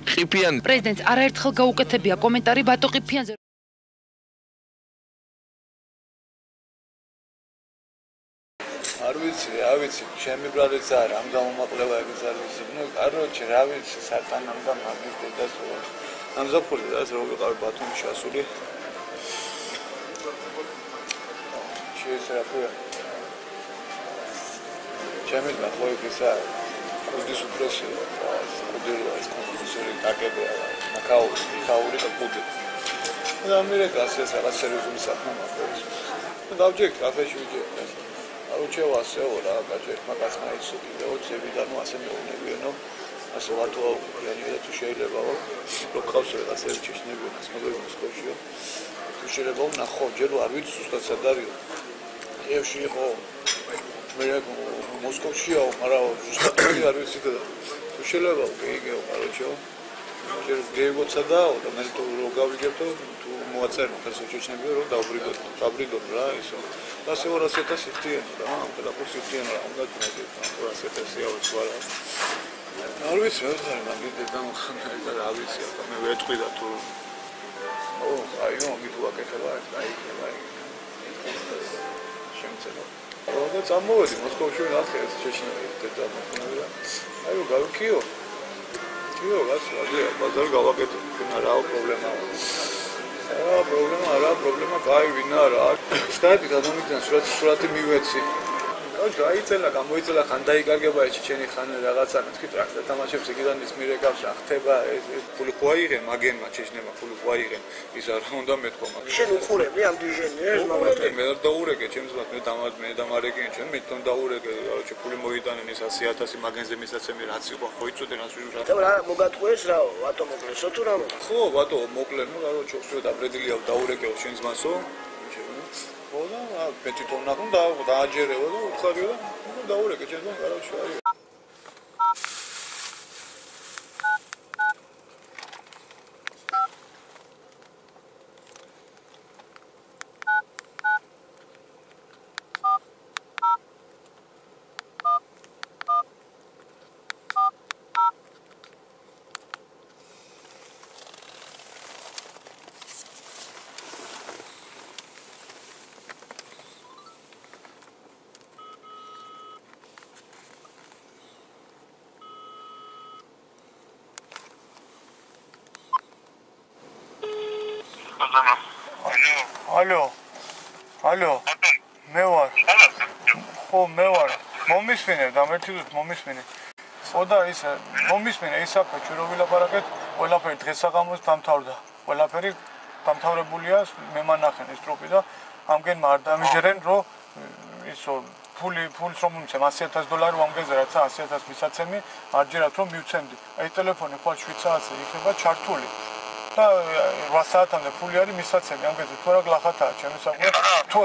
ყიფიანი. პრეზიდენტს არაერთხელ გაუკეთებია კომენტარი ბატო ყიფიანზე. არ ვიცი, ჩემი ბრალიც არა, ამ გამომაკლება ეგეც არ ვიცი. კაროჩე, რა ვიცი, სარტანამ და მაგის დედას რო. ამზაფხული და რო ვიყავი ბათუმში ასული. შეესაბამება. ჩემი ნახოი ისა კუდის უფროსი, კუდირო კონსტიტუციური დაგებია, მაკაური და კუდი. და ამერე გასეს არა სერიოზული საქმე მაქვს. დავჯერთ კაფეში ვიჯერთ. აუჩევა ასეო რა, გაჭერმა კაცმა ისო კიდე 20-დან ასე მეუბნებიანო. ასე ვართო უკრაინაში და თუ შეიძლებაო, რო ყავს რაღაცა ჩეჩნებიო, ცნობები მოსკოვშიო. თუ შეიძლება ვნახო, ჯერ არ ვიცი ზუსტად სად არისო. ეებში იყო მე მოსკოვშია, მაგრამ ზუსტად არ ვიცი და თუ შეიძლება გეიგეო, კაროჩო. ჯერ გეიგოცა დაო და მე თუ რო გავიგებთო, თუ მოაწერო ხასო ჩეჩნებიო, რომ დაბრიგოთ რა ისო. ასე 200,000 ხტიან და ამ ყველაფერს ხტიან რა, უნდა თქვენ 200,000 ავწვარა. არ ვიცი რა ხარ მაგით დამხანდა და რა ვიცი ახლა მე ვეთყვი და თუ აი მოგით ვაკეთება აი შემცელა. და წამოვედი მოსკოვში ნახე ეს შეშინებული და მოხდა. აი გავიქიო. კიო გასვლა ბაზარ გავაკეთე. რა პრობლემაა. პრობლემა კაი ვინა რა. სტარტი გადამიგდან სურათი მივეცი. გაიწელა, გამოიწელა ხან დაიკარგება ჩეჩენი ხან რაღაცა მეთქი ტრაქტა თამაშებს იქიდან ის მირეკავს რა ხდება ეს ფული ხო აიღენ მაგენმა ჩეჩნებმა ფული ხო აიღენ ის არ უნდა მეთქვა მაგ შენ უყურები ამ დიჟენერს მამათე მე არ დაურეგე ჩემს ბათ მე დამარეგენ ჩემ მე თვითონ დაურეგე რა ფული მოიტანენ ის 100,000 მაგენზე მისაცემი რაც იყო ხო იცოდე რაც ვიღა რა მოგატყუეს რა ბატო მოკლესო თუ რა ხო ბატო მოკლე ნუ რა ჩოხსო დაბრედილია დაურეგეო შენს მასო ხოდა მე თვითონ ნახო დააჯერეო და უცხარიო და დაურეკე ჩემს მან კაროჩე არის Алло. მე ვარ. ხო, მე ვარ. მომისმინე და მერტივით მომისმინე. ხო და ისე მომისმინე ისაფე ჩვენ რო ვილაპარაკეთ, ყველაფერი დღესაღამოს დამთავრდა. ყველაფერი დამთავრებულია, მე მანახენ ეს ტროპი და ამგენმა არ დამიჯერენ, რომ ისო ფულს რომ მომცემ $100,000 ამგენზე რაცა 100,000 მისაცემი, არ ჯერათ რომ მივცემდი. აი ტელეფონი ხვალ 7 საათზე იქნება ჩართული. და 8 საათამდე ფული არის მისაცემი ამგენზე თუ არა გლახათაა ჩემი საქმე თუ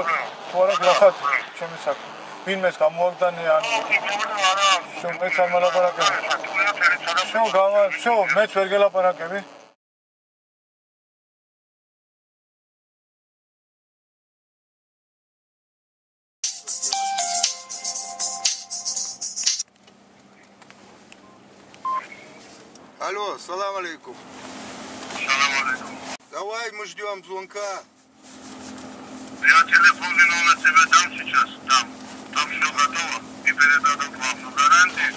არა გლახათი ჩემი საქმე ვინმეს გამოაგდანე ანუ შენ მეც არ მალაპარაკები შენ მეც ვერ გელაპარაკები Алло, салам алейкум. Давай, мы ждем звонка. Я телефонный номер тебе дам сейчас. Там все готово. И передадут вам на гарантии,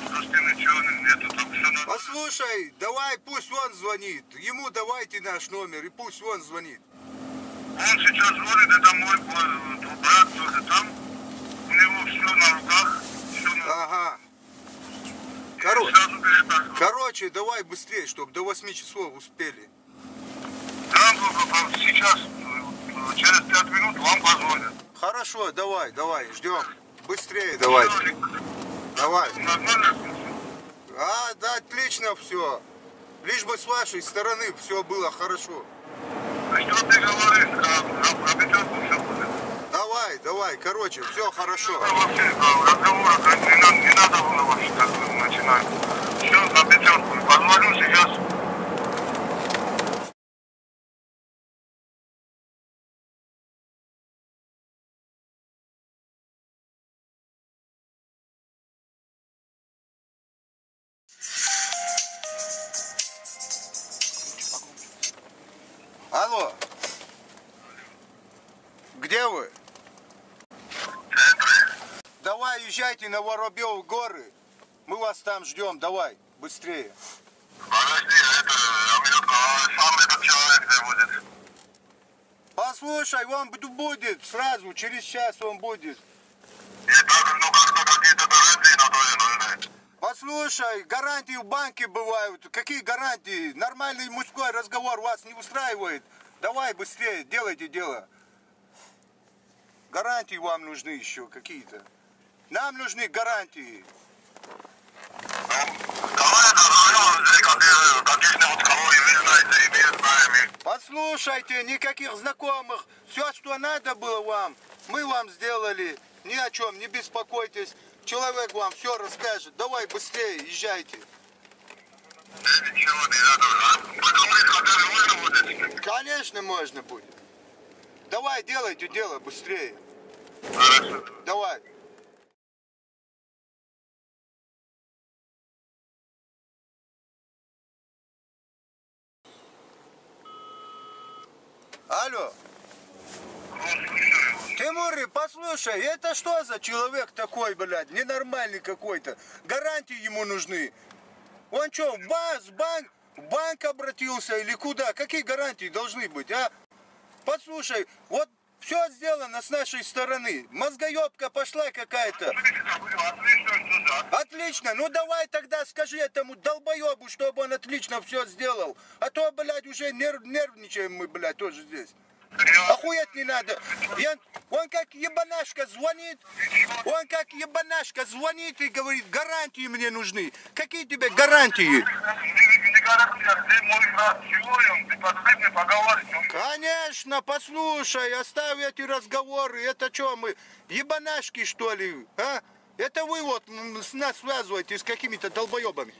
что с тем ничего нету. Там все надо. Послушай, давай, пусть он звонит. Ему давайте наш номер, и пусть он звонит. Он сейчас звонит, это мой брат тоже там. У него все на руках. Все на... Ага. Короче, давай быстрее, чтобы до 8 часов успели. Да, сейчас, через 5 минут вам позвонят. Хорошо, давай, ждем. Быстрее давай. Давай. Нормально? Да, отлично все. Лишь бы с вашей стороны все было хорошо. Что ты говоришь? На пятерку все будет. Давай, короче, все хорошо. Вообще, разговоров не надо было вообще начинать. Все, на пятерку. Позвоню сейчас. Алло. Где вы? Давай езжайте на Воробьевы горы. Мы вас там ждем. Давай, быстрее. Подожди, минутку, сам этот человек где будет? Послушай, он будет сразу, через час он будет. И так, ну как-то какие-то гарантии на то нужны. Послушай, гарантии в банке бывают. Какие гарантии? Нормальный мужской разговор вас не устраивает. Давай быстрее, делайте дело. Гарантии вам нужны еще какие-то. Нам нужны гарантии. Давай договорим, каких-нибудь кого и вы знаете, и мы знаем. Послушайте, никаких знакомых. Все, что надо было вам, мы вам сделали. Ни о чем, не беспокойтесь. Человек вам все расскажет. Давай быстрее, езжайте. Ничего не надо. Поговорить хотели, можно будет? Конечно, можно будет. Давай, делайте дело быстрее. Хорошо. Давай. Алло. Тимур, послушай, это что за человек такой, блядь, ненормальный какой-то? Гарантии ему нужны. Он что, в банк обратился или куда? Какие гарантии должны быть, а? Послушай, вот все сделано с нашей стороны. Мозгоебка пошла какая-то. Отлично, ну давай тогда скажи этому долбоебу, чтобы он отлично все сделал. А то, блядь, уже нервничаем мы, блядь, тоже здесь. Охуеть не надо. Он как ебанашка звонит. Он как ебанашка звонит и говорит, гарантии мне нужны. Какие тебе гарантии? Не гарантия, ты мой брат, чего ты подойди мне поговорить. Конечно, послушай, оставь эти разговоры. Это что, мы ебанашки, что ли? А? Это вы вот с нас связываете с какими-то долбоебами.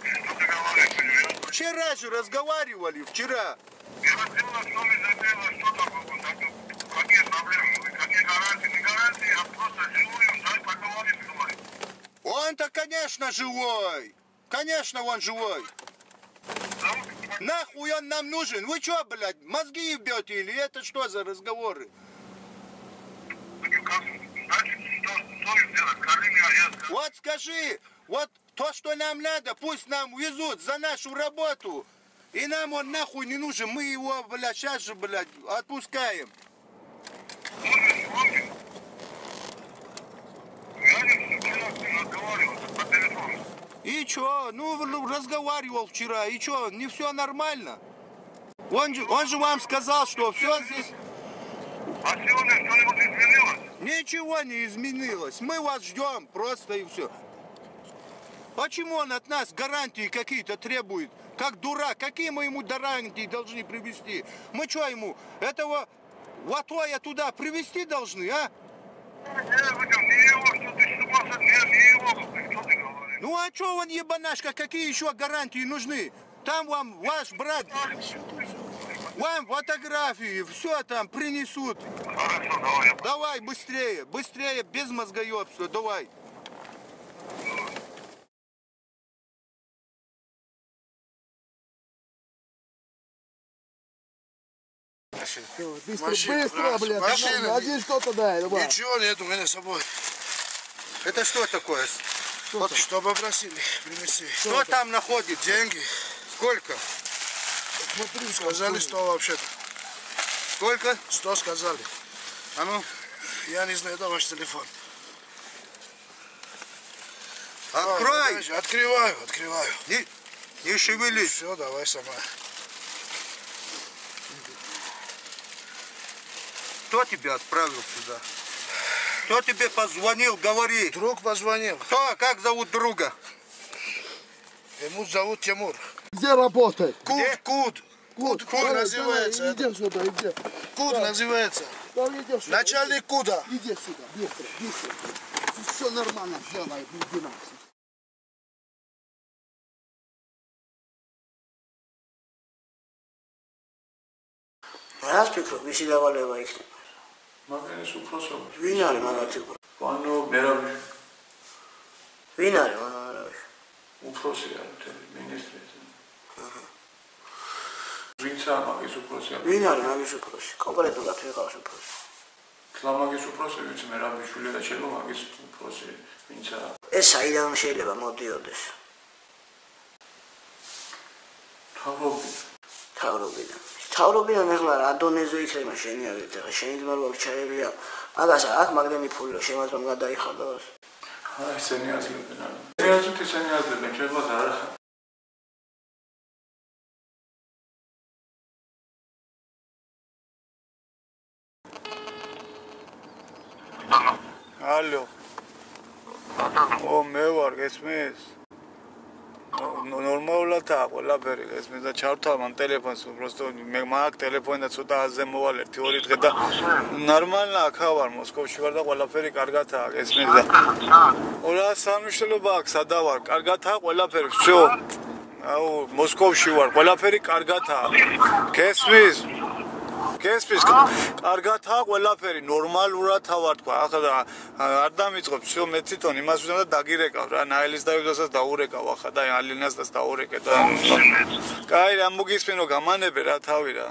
Что ты говоришь? Вчера же разговаривали, вчера. Я сделал, что мне забило, что такое, какие проблемы, какие гарантии, не гарантии, я просто живую, дай поговорить со мной. Он-то, конечно, живой. Конечно, он живой. Нахуй он нам нужен? Вы что, блядь, мозги ебете или это что за разговоры? Вот скажи, вот то, что нам надо, пусть нам везут за нашу работу. И нам он нахуй не нужен. Мы его, блядь, сейчас же, блядь, отпускаем. И чё? Ну, разговаривал вчера. И чё? Не все нормально? Он же вам сказал, что все здесь... А сегодня что-нибудь изменилось? Ничего не изменилось. Мы вас ждем просто и все. Почему он от нас гарантии какие-то требует? Как дурак. Какие мы ему гарантии должны привезти? Мы что ему, этого Латоя туда привезти должны, а? Ну а что он ебанашка? Какие еще гарантии нужны? Там вам ваш брат, вам фотографии, все там принесут. Хорошо, давай. Давай быстрее, быстрее, без мозгоебства, давай. Быстро, блядь. Машина. Один что-то дай, давай. Ничего нет у меня с собой. Это что такое? Вот что попросили принести. Что там находится? Деньги. Сколько? Смотри, Сказали 100 вообще-то. Сколько? 100 сказали. А ну, Я не знаю, это ваш телефон. открой. Подожди, открываю. Не шевелись. Все, давай сама. Кто тебя отправил сюда? Кто тебе позвонил, говори. Друг позвонил. Кто? Как зовут друга? Ему зовут Тимур. где работает? Куд Давай, называется. давай, иди сюда, иди. Куд называется. Давай, иди сюда. Начальник Куда. Иди сюда, быстро. Все нормально сделай, иди на. რას ფიქრობ, მისი დავალება იქნება? მაგარის უფროსობა. ვინ არის მაგათი? ვანო მერაბი ვინ არის მაგათი? უფროსი არის მთელი მინისტრი. ვინცაა მაგის უფროსი? ვინ არის მაგის უფროსი? კონკრეტულად ვიყავს უფროსი. ხლა მაგის უფროსი ვიცი მე რა ბიშვილია და შეიძლება მაგის უფროსი ვინცაა? ეს საიდან შეიძლება მოდიოდეს? თავრობიდან. თავრობიდან ეხლა რა დონეზე იცემა შენი აზრით? ეხლა შენი ძმა რო ჩაერია, მაგას აქ მაგდენი ფული რომ შემაძრომ გადაიხადოს. აი ესენი აზრებენ. ესენი აზრებენ, შეიძლება და არა. Алло. О, მე ვარ, გესმის? ნორმალურადაა ყველაფერი, გესმის და ჩავთავ მან ტელეფონს, უბრალოდ მე მაგ ტელეფონი და ცოტა აზე მოვალ 1-2 დღე და ნორმალია, აქ ვარ, მოსკოვში ვარ და ყველაფერი კარგადაა, გესმის და. ორა სამშობლობა აქ სადა ვარ, კარგადაა ყველაფერი, всё. აუ, მოსკოვში ვარ, ყველაფერი კარგადაა. გესმის? გესმის კარგადაა ყველაფერი ნორმალურად ვარ თქვა ახლა არ დამიწყობ всё მე თვითონ იმას ვიზამ და დაგირეკავ რა ნაილის დაიბდასაც დაურეკავ ახლა და ალინას და დაურეკე და კაი რა მოგისმენო გამანებე რა თავი რა